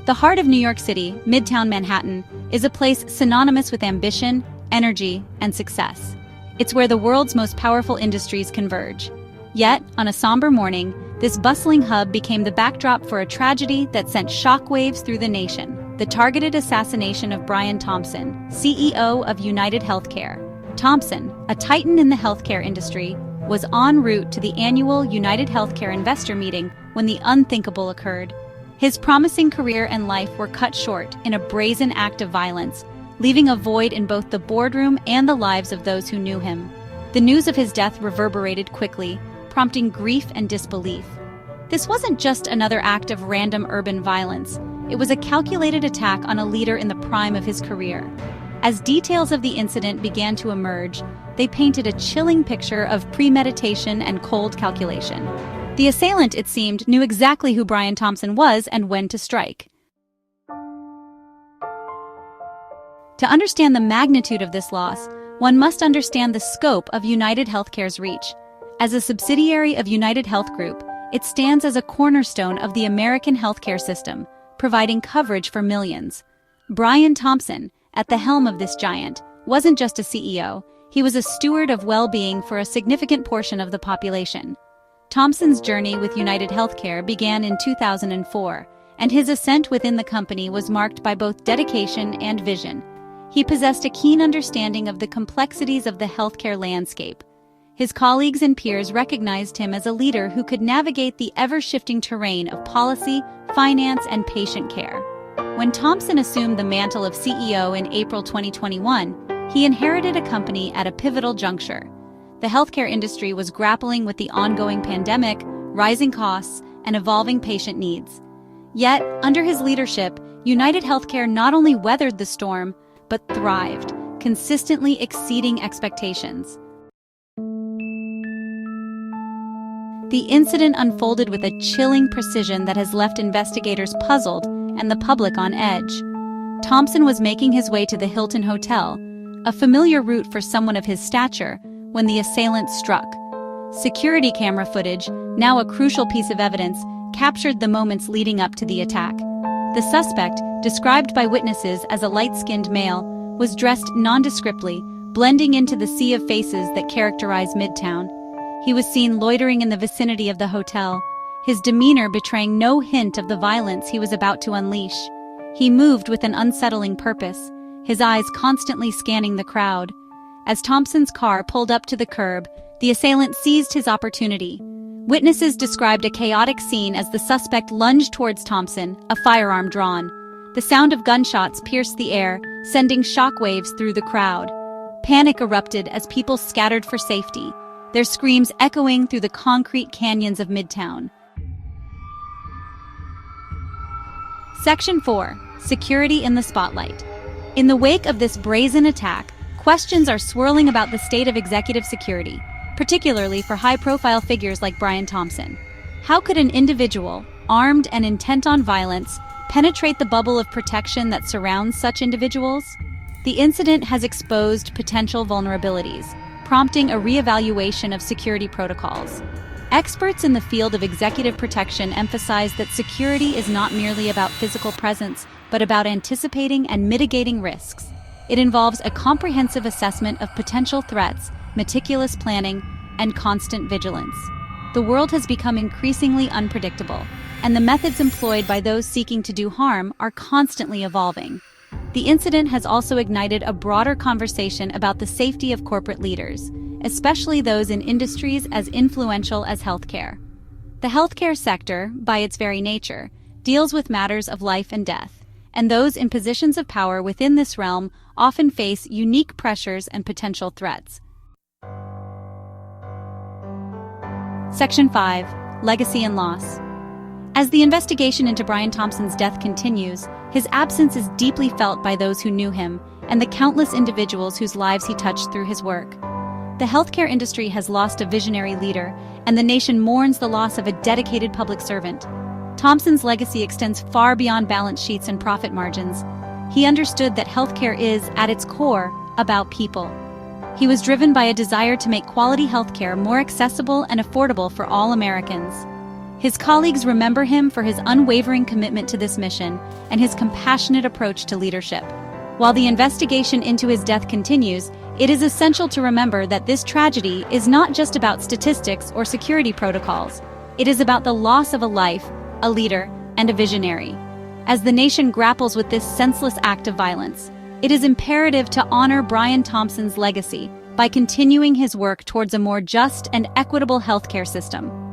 The heart of New York City, Midtown Manhattan, is a place synonymous with ambition, energy, and success. It's where the world's most powerful industries converge. Yet, on a somber morning, this bustling hub became the backdrop for a tragedy that sent shockwaves through the nation: the targeted assassination of Brian Thompson, CEO of United Healthcare. Thompson, a titan in the healthcare industry, was en route to the annual United Healthcare investor meeting when the unthinkable occurred. His promising career and life were cut short in a brazen act of violence, leaving a void in both the boardroom and the lives of those who knew him. The news of his death reverberated quickly, prompting grief and disbelief. This wasn't just another act of random urban violence. It was a calculated attack on a leader in the prime of his career. As details of the incident began to emerge, they painted a chilling picture of premeditation and cold calculation. The assailant, it seemed, knew exactly who Brian Thompson was and when to strike. To understand the magnitude of this loss, one must understand the scope of United Healthcare's reach. As a subsidiary of United Health Group, it stands as a cornerstone of the American healthcare system, providing coverage for millions. Brian Thompson, at the helm of this giant, wasn't just a CEO, he was a steward of well-being for a significant portion of the population. Thompson's journey with United Healthcare began in 2004, and his ascent within the company was marked by both dedication and vision. He possessed a keen understanding of the complexities of the healthcare landscape. His colleagues and peers recognized him as a leader who could navigate the ever-shifting terrain of policy, finance, and patient care. When Thompson assumed the mantle of CEO in April 2021, he inherited a company at a pivotal juncture. The healthcare industry was grappling with the ongoing pandemic, rising costs, and evolving patient needs. Yet, under his leadership, United Healthcare not only weathered the storm, but thrived, consistently exceeding expectations. The incident unfolded with a chilling precision that has left investigators puzzled and the public on edge. Thompson was making his way to the Hilton Hotel, a familiar route for someone of his stature, when the assailant struck. Security camera footage, now a crucial piece of evidence, captured the moments leading up to the attack. The suspect, described by witnesses as a light-skinned male, was dressed nondescriptly, blending into the sea of faces that characterize Midtown. He was seen loitering in the vicinity of the hotel, his demeanor betraying no hint of the violence he was about to unleash. He moved with an unsettling purpose, his eyes constantly scanning the crowd. As Thompson's car pulled up to the curb, the assailant seized his opportunity. Witnesses described a chaotic scene as the suspect lunged towards Thompson, a firearm drawn. The sound of gunshots pierced the air, sending shockwaves through the crowd. Panic erupted as people scattered for safety, their screams echoing through the concrete canyons of Midtown. Section 4. Security in the Spotlight. In the wake of this brazen attack, questions are swirling about the state of executive security, particularly for high-profile figures like Brian Thompson. How could an individual, armed and intent on violence, penetrate the bubble of protection that surrounds such individuals? The incident has exposed potential vulnerabilities, prompting a reevaluation of security protocols. Experts in the field of executive protection emphasize that security is not merely about physical presence, but about anticipating and mitigating risks. It involves a comprehensive assessment of potential threats, meticulous planning, and constant vigilance. The world has become increasingly unpredictable, and the methods employed by those seeking to do harm are constantly evolving. The incident has also ignited a broader conversation about the safety of corporate leaders, especially those in industries as influential as healthcare. The healthcare sector, by its very nature, deals with matters of life and death, and those in positions of power within this realm often face unique pressures and potential threats. Section 5. Legacy and Loss. As the investigation into Brian Thompson's death continues, his absence is deeply felt by those who knew him and the countless individuals whose lives he touched through his work. The healthcare industry has lost a visionary leader, and the nation mourns the loss of a dedicated public servant. Thompson's legacy extends far beyond balance sheets and profit margins. He understood that healthcare is, at its core, about people. He was driven by a desire to make quality healthcare more accessible and affordable for all Americans. His colleagues remember him for his unwavering commitment to this mission and his compassionate approach to leadership. While the investigation into his death continues, it is essential to remember that this tragedy is not just about statistics or security protocols. It is about the loss of a life, a leader, and a visionary. As the nation grapples with this senseless act of violence, it is imperative to honor Brian Thompson's legacy by continuing his work towards a more just and equitable healthcare system.